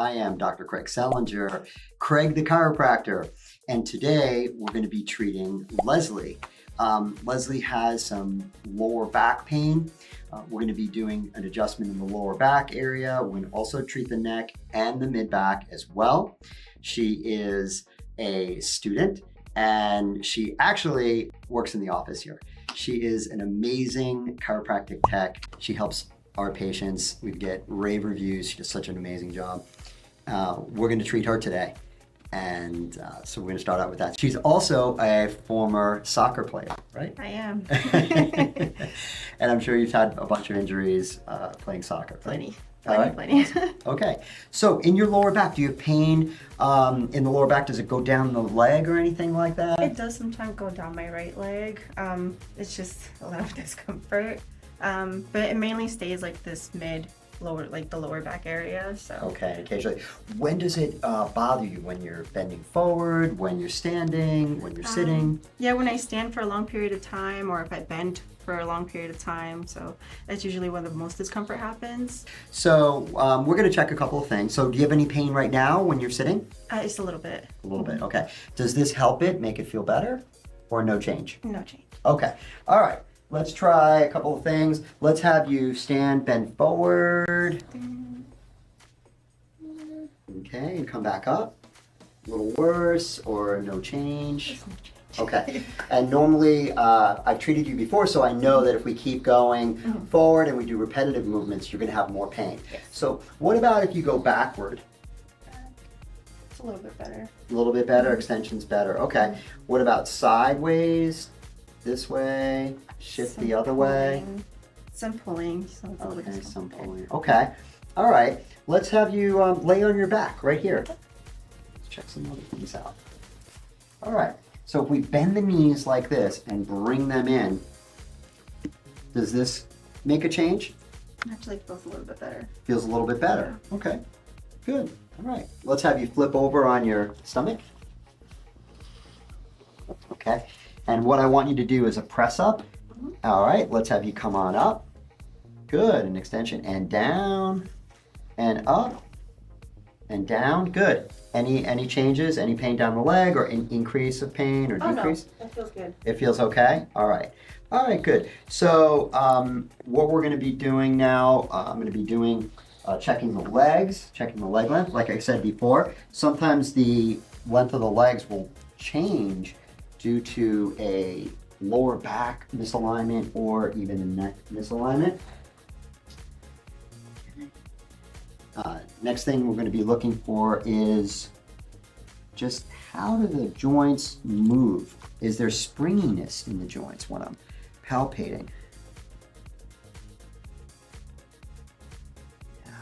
I am Dr. Craig Selinger, Craig the chiropractor, and today we're going to be treating Leslie. Leslie has some lower back pain. We're going to be doing an adjustment in the lower back area. We're going to also treat the neck and the mid back as well. She is a student and she actually works in the office here. She is an amazing chiropractic tech. She helps our patients. We get rave reviews. She does such an amazing job. We're going to treat her today. And so we're going to start out with that. She's also a former soccer player, right? I am. And I'm sure you've had a bunch of injuries playing soccer. Plenty. All right. Plenty. Okay. So in your lower back, do you have pain in the lower back? Does it go down the leg or anything like that? It does sometimes go down my right leg. It's just a lot of discomfort. But it mainly stays like this lower, like the lower back area. So. Okay, occasionally. When does it bother you? When you're bending forward, when you're standing, when you're sitting? Yeah, when I stand for a long period of time or if I bend for a long period of time. So that's usually when the most discomfort happens. So we're going to check a couple of things. So do you have any pain right now when you're sitting? It's a little bit. A little bit, okay. Does this help it, make it feel better, or no change? No change. Okay, all right. Let's try a couple of things. Let's have you stand, bend forward. Okay, and come back up. A little worse or no change? Okay, and normally I've treated you before, so I know that if we keep going forward and we do repetitive movements, you're gonna have more pain. Yes. So what about if you go backward? It's a little bit better. A little bit better, extension's better. Okay, what about sideways, this way, shift the other way? Some pulling. So it's a little Okay, bit some discomfort. pulling. Okay, all right. Let's have you lay on your back right here. Let's check some other things out. All right, so if we bend the knees like this and bring them in, does this make a change? Actually, it feels a little bit better. Feels a little bit better. Okay, good. All right, let's have you flip over on your stomach. Okay, and what I want you to do is a press up. All right, let's have you come on up. Good, an extension, and down, and up, and down. Good. Any changes? Any pain down the leg, or an increase of pain, or decrease? No, that feels good. It feels okay? All right. All right, good. So what we're going to be doing now, I'm going to be doing checking the legs, checking the leg length. Like I said before, sometimes the length of the legs will change due to a lower back misalignment or even a neck misalignment. Next thing we're going to be looking for is just how do the joints move? Is there springiness in the joints when I'm palpating? Yeah,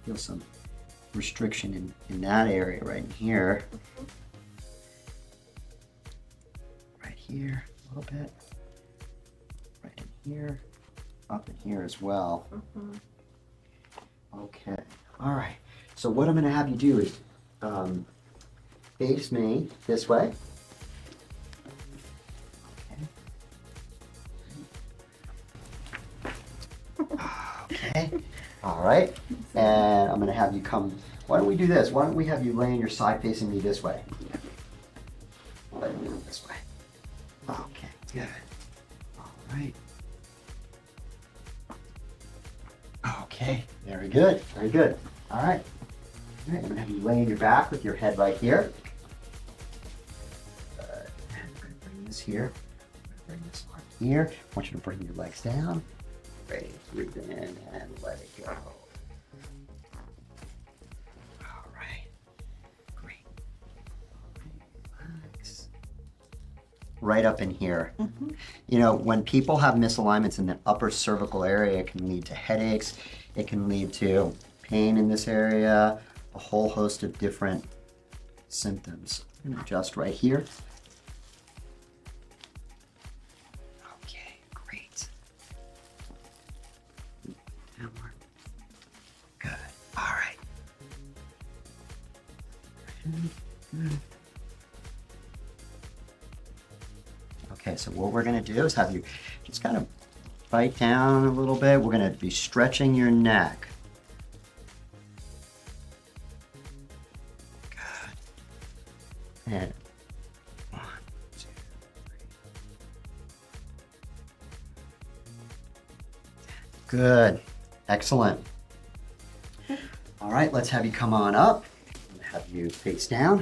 feel some restriction in that area right in here. Right here a little bit. Right in here. Up in here as well. Okay, all right. So what I'm going to have you do is face me this way. Okay. All right. And I'm going to have you come. Why don't we do this? Why don't we have you lay on your side facing me this way? Lay me this way. Okay, good. All right. Okay, very good, very good. All right. All right, I'm gonna have you lay on your back with your head right here. Good. And we're gonna bring this here. We're gonna bring this arm here. I want you to bring your legs down. Ready, breathe in and let it go. All right, great. Relax. Right up in here. You know, when people have misalignments in the upper cervical area, it can lead to headaches. It can lead to pain in this area, a whole host of different symptoms. I'm gonna adjust right here. Okay, great. Downward. Good. All right. Good. Okay, so what we're gonna do is have you just kind of bite down a little bit. We're gonna be stretching your neck. And 1, 2, 3. Good. Excellent. All right, let's have you come on up. Have you face down.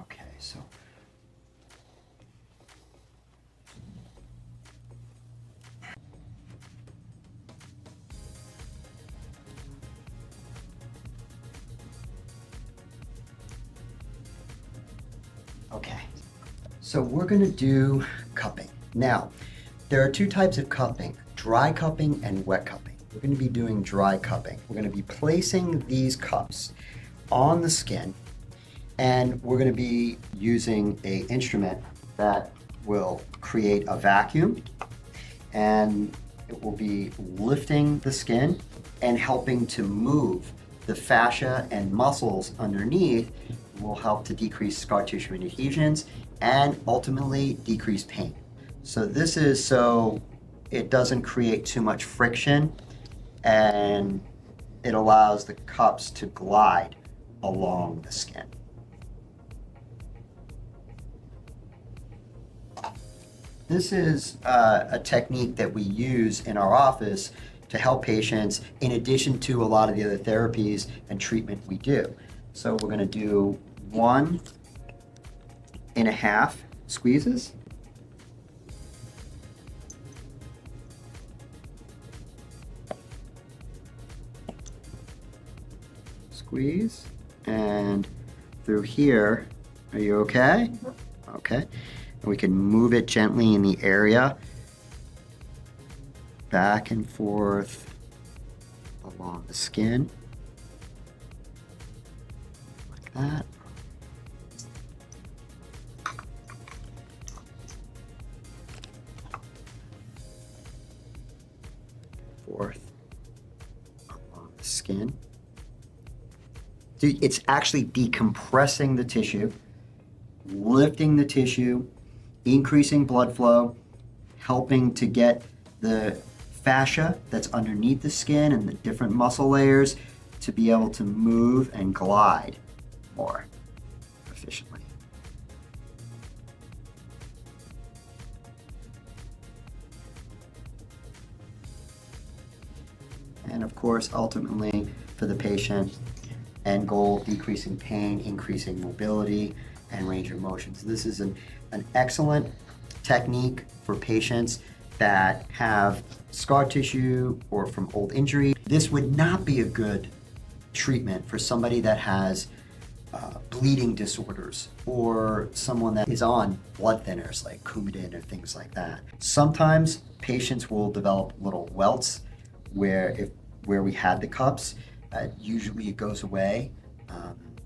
Okay, so okay. So we're going to do cupping. Now, there are 2 types of cupping, dry cupping and wet cupping. We're going to be doing dry cupping. We're going to be placing these cups on the skin, and we're going to be using an instrument that will create a vacuum, and it will be lifting the skin and helping to move the fascia and muscles underneath. Will help to decrease scar tissue and adhesions and ultimately decrease pain. So this is so it doesn't create too much friction, and it allows the cups to glide along the skin. This is a technique that we use in our office to help patients in addition to a lot of the other therapies and treatment we do. So we're going to do 1.5 squeezes. Squeeze, and through here. Are you okay? Okay. And we can move it gently in the area, back and forth along the skin, like that. Forth along the skin. It's actually decompressing the tissue, lifting the tissue, increasing blood flow, helping to get the fascia that's underneath the skin and the different muscle layers to be able to move and glide more efficiently. And of course, ultimately, for the patient, end goal, decreasing pain, increasing mobility, and range of motion. So this is an excellent technique for patients that have scar tissue or from old injury. This would not be a good treatment for somebody that has bleeding disorders or someone that is on blood thinners like Coumadin or things like that. Sometimes patients will develop little welts where we had the cups. Usually it goes away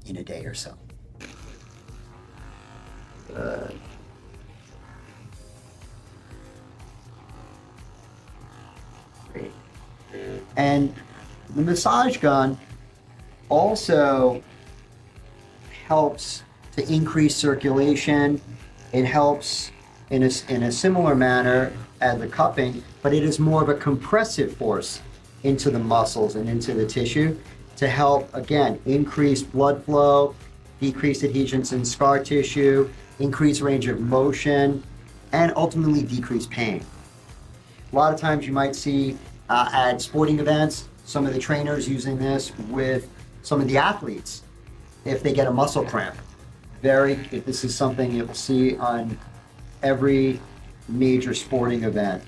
in a day or so. Great. And the massage gun also helps to increase circulation. It helps in a similar manner as the cupping, but it is more of a compressive force into the muscles and into the tissue to help, again, increase blood flow, decrease adhesions in scar tissue, increase range of motion, and ultimately decrease pain. A lot of times you might see at sporting events, some of the trainers using this with some of the athletes if they get a muscle cramp. This is something you'll see on every major sporting event.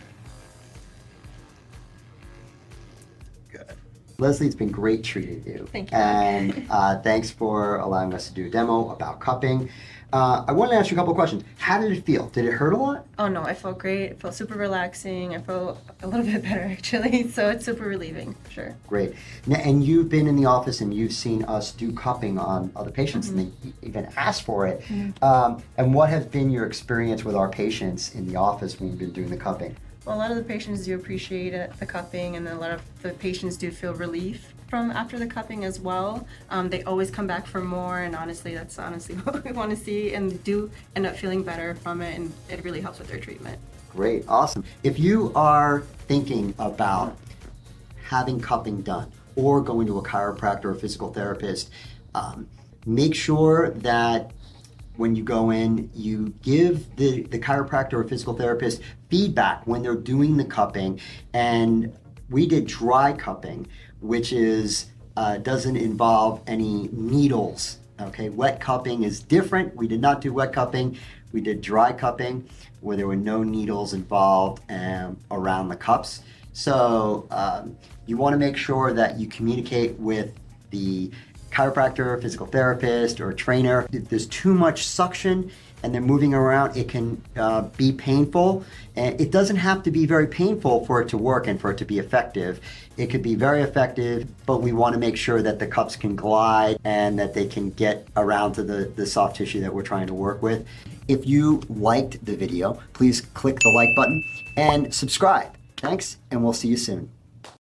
Leslie, it's been great treating you. Thank you. And thanks for allowing us to do a demo about cupping. I wanted to ask you a couple of questions. How did it feel? Did it hurt a lot? Oh no, I felt great. It felt super relaxing. I felt a little bit better actually, so it's super relieving, for sure. Great. Now, and you've been in the office and you've seen us do cupping on other patients, and they even asked for it. And what has been your experience with our patients in the office when you've been doing the cupping? Well, a lot of the patients do appreciate the cupping, and then a lot of the patients do feel relief from after the cupping as well. They always come back for more, and that's honestly what we want to see, and do end up feeling better from it, and it really helps with their treatment. Great, awesome. If you are thinking about having cupping done, or going to a chiropractor or physical therapist, make sure that when you go in, you give the chiropractor or physical therapist feedback when they're doing the cupping. And we did dry cupping, which is doesn't involve any needles. Okay, wet cupping is different. We did not do wet cupping. We did dry cupping where there were no needles involved around the cups. So you want to make sure that you communicate with the chiropractor, physical therapist, or trainer. If there's too much suction and they're moving around, it can be painful. And it doesn't have to be very painful for it to work and for it to be effective. It could be very effective, but we want to make sure that the cups can glide and that they can get around to the soft tissue that we're trying to work with. If you liked the video, please click the like button and subscribe. Thanks, and we'll see you soon.